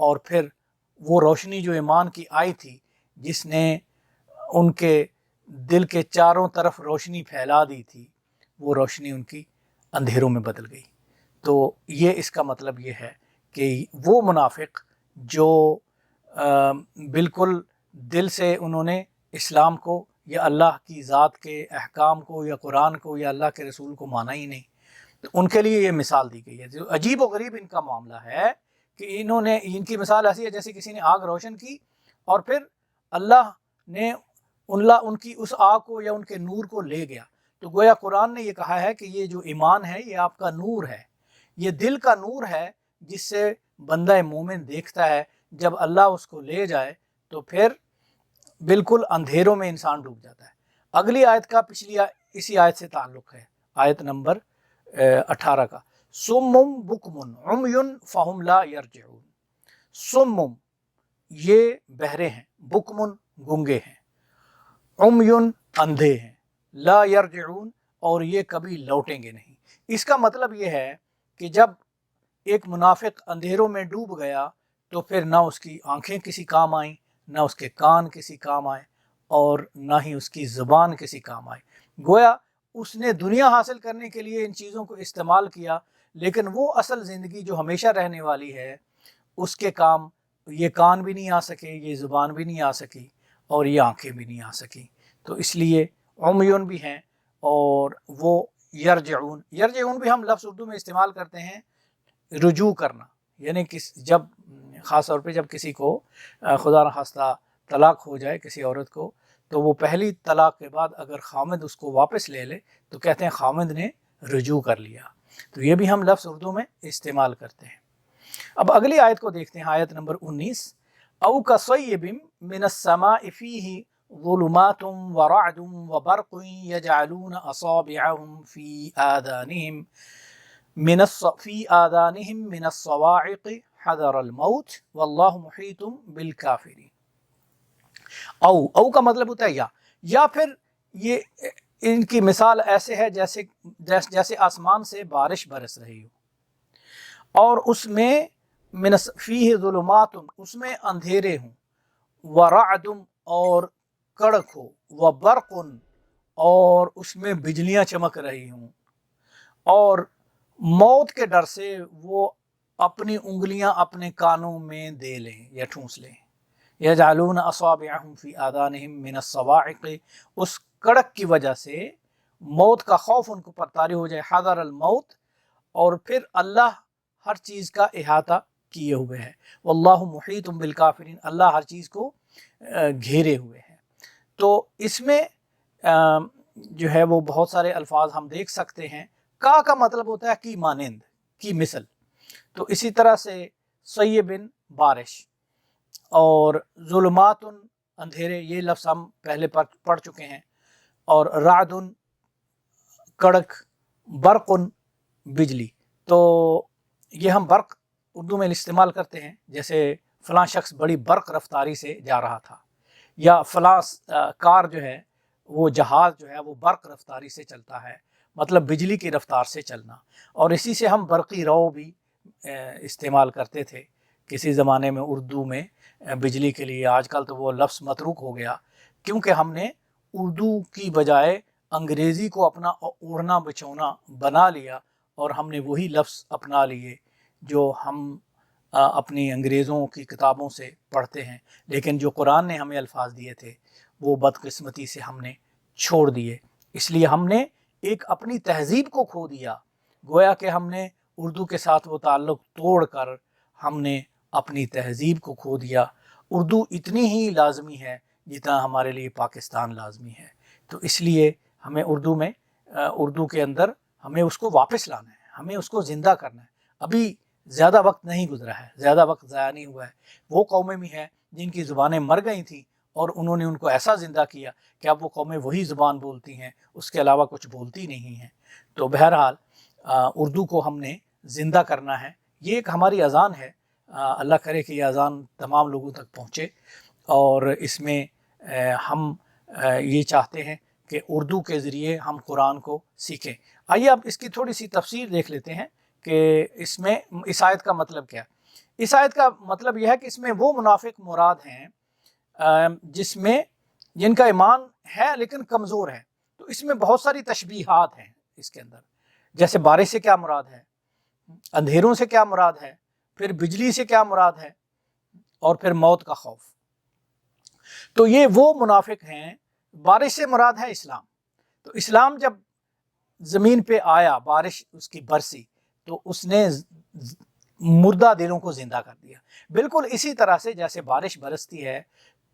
اور پھر وہ روشنی جو ایمان کی آئی تھی جس نے ان کے دل کے چاروں طرف روشنی پھیلا دی تھی، وہ روشنی ان کی اندھیروں میں بدل گئی۔ تو یہ اس کا مطلب یہ ہے کہ وہ منافق جو بالکل دل سے انہوں نے اسلام کو یا اللہ کی ذات کے احکام کو یا قرآن کو یا اللہ کے رسول کو مانا ہی نہیں، تو ان کے لیے یہ مثال دی گئی ہے۔ جو عجیب و غریب ان کا معاملہ ہے کہ ان کی مثال ایسی ہے جیسے کسی نے آگ روشن کی اور پھر اللہ نے ان کی اس آگ کو یا ان کے نور کو لے گیا۔ تو گویا قرآن نے یہ کہا ہے کہ یہ جو ایمان ہے یہ آپ کا نور ہے، یہ دل کا نور ہے جس سے بندہ مومن دیکھتا ہے۔ جب اللہ اس کو لے جائے تو پھر بالکل اندھیروں میں انسان ڈوب جاتا ہے۔ اگلی آیت کا اسی آیت سے تعلق ہے، آیت نمبر 18 کا، سمم بکمن عمیٌ فہم لا یرجعون۔ سمم یہ بہرے ہیں، بکمن گنگے ہیں، عمیٌ اندھے ہیں، لا یرجعون اور یہ کبھی لوٹیں گے نہیں۔ اس کا مطلب یہ ہے کہ جب ایک منافق اندھیروں میں ڈوب گیا تو پھر نہ اس کی آنکھیں کسی کام آئیں، نہ اس کے کان کسی کام آئے اور نہ ہی اس کی زبان کسی کام آئے۔ گویا اس نے دنیا حاصل کرنے کے لیے ان چیزوں کو استعمال کیا، لیکن وہ اصل زندگی جو ہمیشہ رہنے والی ہے اس کے کام یہ کان بھی نہیں آ سکے، یہ زبان بھی نہیں آ سکی اور یہ آنکھیں بھی نہیں آ سکی۔ تو اس لیے عمیون بھی ہیں اور وہ یرجعون بھی ہم لفظ اردو میں استعمال کرتے ہیں رجوع کرنا، یعنی جب خاص طور پہ جب کسی کو خدا نخواستہ طلاق ہو جائے کسی عورت کو، تو وہ پہلی طلاق کے بعد اگر خامد اس کو واپس لے لے تو کہتے ہیں خامد نے رجوع کر لیا۔ تو یہ بھی ہم لفظ اردو میں استعمال کرتے ہیں۔ اب اگلی آیت کو دیکھتے ہیں، آیت نمبر 19، او کصیب من السماء فیہ ظلمات ورعد وبرق یجعلون اصابعهم فی آذانہم من الصواعق حذر الموت واللہ محیط بالکافرین۔ او کا مطلب ہوتا ہے یا پھر یہ ان کی مثال ایسے ہے جیسے آسمان سے بارش برس رہی ہو اور اس میں فیہ ظلمات اس میں اندھیرے ہوں، ورعد اور کڑک ہو، وبرق اور اس میں بجلیاں چمک رہی ہوں، اور موت کے ڈر سے وہ اپنی انگلیاں اپنے کانوں میں دے لیں یا ٹھونس لیں۔ یجعلون اصابعهم فی آذانہم من الصواعق، اس کڑک کی وجہ سے موت کا خوف ان کو پر طاری ہو جائے، حذر الموت، اور پھر اللہ ہر چیز کا احاطہ کیے ہوئے ہے، واللہ محیط بالکافرین، اللہ ہر چیز کو گھیرے ہوئے ہیں۔ تو اس میں جو ہے وہ بہت سارے الفاظ ہم دیکھ سکتے ہیں۔ کا مطلب ہوتا ہے کی مانند، کی مثل، تو اسی طرح سے صیبن بارش اور ظلمات اندھیرے، یہ لفظ ہم پہلے پڑھ چکے ہیں، اور رعد کڑک، برق بجلی۔ تو یہ ہم برق اردو میں استعمال کرتے ہیں، جیسے فلاں شخص بڑی برق رفتاری سے جا رہا تھا، یا فلاں کار جو ہے وہ جہاز جو ہے وہ برق رفتاری سے چلتا ہے، مطلب بجلی کی رفتار سے چلنا۔ اور اسی سے ہم برقی رو بھی استعمال کرتے تھے کسی زمانے میں اردو میں بجلی کے لیے۔ آج کل تو وہ لفظ متروک ہو گیا کیونکہ ہم نے اردو کی بجائے انگریزی کو اپنا اوڑھنا بچھونا بنا لیا، اور ہم نے وہی لفظ اپنا لیے جو ہم اپنی انگریزوں کی کتابوں سے پڑھتے ہیں، لیکن جو قرآن نے ہمیں الفاظ دیے تھے وہ بدقسمتی سے ہم نے چھوڑ دیے۔ اس لیے ہم نے ایک اپنی تہذیب کو کھو دیا، گویا کہ ہم نے اردو کے ساتھ وہ تعلق توڑ کر ہم نے اپنی تہذیب کو کھو دیا۔ اردو اتنی ہی لازمی ہے جتنا ہمارے لیے پاکستان لازمی ہے، تو اس لیے ہمیں اردو کے اندر ہمیں اس کو واپس لانا ہے، ہمیں اس کو زندہ کرنا ہے۔ ابھی زیادہ وقت نہیں گزرا ہے، زیادہ وقت ضائع نہیں ہوا ہے۔ وہ قومیں بھی ہیں جن کی زبانیں مر گئی تھیں اور انہوں نے ان کو ایسا زندہ کیا کہ اب وہ قومیں وہی زبان بولتی ہیں، اس کے علاوہ کچھ بولتی نہیں ہیں۔ تو بہرحال اردو کو ہم نے زندہ کرنا ہے۔ یہ ایک ہماری اذان ہے، اللہ کرے کہ یہ اذان تمام لوگوں تک پہنچے، اور اس میں ہم یہ چاہتے ہیں کہ اردو کے ذریعے ہم قرآن کو سیکھیں۔ آئیے اب اس کی تھوڑی سی تفسیر دیکھ لیتے ہیں کہ اس میں اس آیت کا مطلب کیا ہے۔ اس آیت کا مطلب یہ ہے کہ اس میں وہ منافق مراد ہیں جن کا ایمان ہے لیکن کمزور ہے. تو اس میں بہت ساری تشبیہات ہیں اس کے اندر، جیسے بارش سے کیا مراد ہے، اندھیروں سے کیا مراد ہے، پھر بجلی سے کیا مراد ہے، اور پھر موت کا خوف. تو یہ وہ منافق ہیں. بارش سے مراد ہے اسلام. تو اسلام جب زمین پہ آیا، بارش اس کی برسی، تو اس نے مردہ دلوں کو زندہ کر دیا. بالکل اسی طرح سے جیسے بارش برستی ہے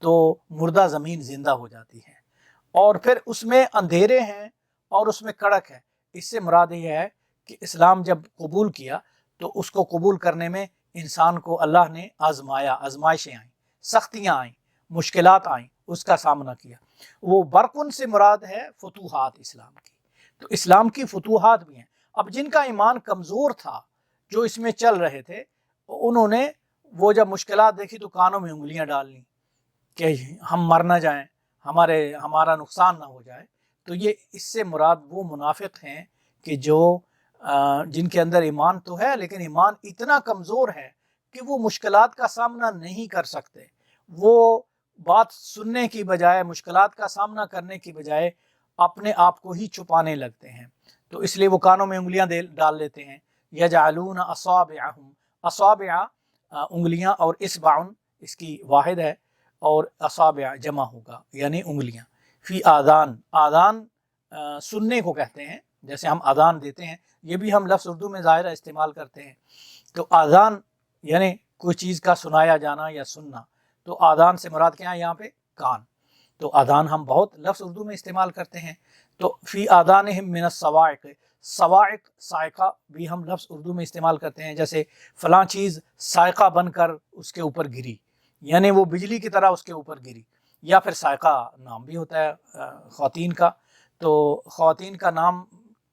تو مردہ زمین زندہ ہو جاتی ہے، اور پھر اس میں اندھیرے ہیں اور اس میں کڑک ہے. اس سے مراد یہ ہے کہ اسلام جب قبول کیا تو اس کو قبول کرنے میں انسان کو اللہ نے آزمایا، آزمائشیں آئیں، سختیاں آئیں، مشکلات آئیں، اس کا سامنا کیا. وہ برقن سے مراد ہے فتوحات اسلام کی. تو اسلام کی فتوحات بھی ہیں. اب جن کا ایمان کمزور تھا، جو اس میں چل رہے تھے، انہوں نے وہ جب مشکلات دیکھی تو کانوں میں انگلیاں ڈال لیں کہ ہم مر نہ جائیں، ہمارا نقصان نہ ہو جائے. تو یہ اس سے مراد وہ منافق ہیں کہ جن کے اندر ایمان تو ہے لیکن ایمان اتنا کمزور ہے کہ وہ مشکلات کا سامنا نہیں کر سکتے. وہ بات سننے کی بجائے، مشکلات کا سامنا کرنے کی بجائے اپنے آپ کو ہی چھپانے لگتے ہیں. تو اس لیے وہ کانوں میں انگلیاں ڈال لیتے ہیں. یجعلون اصابعہم، اصابع انگلیاں، اور اصبع اس کی واحد ہے، اور اصابع جمع ہوگا یعنی انگلیاں. فی آذان، آذان سننے کو کہتے ہیں، جیسے ہم اذان دیتے ہیں، یہ بھی ہم لفظ اردو میں ظاہرہ استعمال کرتے ہیں. تو آذان یعنی کوئی چیز کا سنایا جانا یا سننا. تو آذان سے مراد کیا ہے یہاں پہ؟ کان. تو آذان ہم بہت لفظ اردو میں استعمال کرتے ہیں. تو فی آذانہم من الصواعق، صواعق صاعقہ بھی ہم لفظ اردو میں استعمال کرتے ہیں. جیسے فلاں چیز صاعقہ بن کر اس کے اوپر گری، یعنی وہ بجلی کی طرح اس کے اوپر گری. یا پھر صاعقہ نام بھی ہوتا ہے خواتین کا. تو خواتین کا نام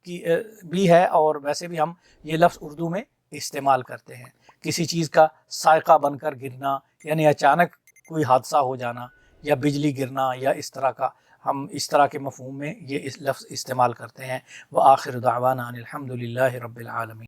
کی بھی ہے، اور ویسے بھی ہم یہ لفظ اردو میں استعمال کرتے ہیں. کسی چیز کا صاعقہ بن کر گرنا یعنی اچانک کوئی حادثہ ہو جانا، یا بجلی گرنا، یا اس طرح کا، ہم اس طرح کے مفہوم میں یہ لفظ استعمال کرتے ہیں. وآخر دعوانا ان الحمد للہ رب العالمین.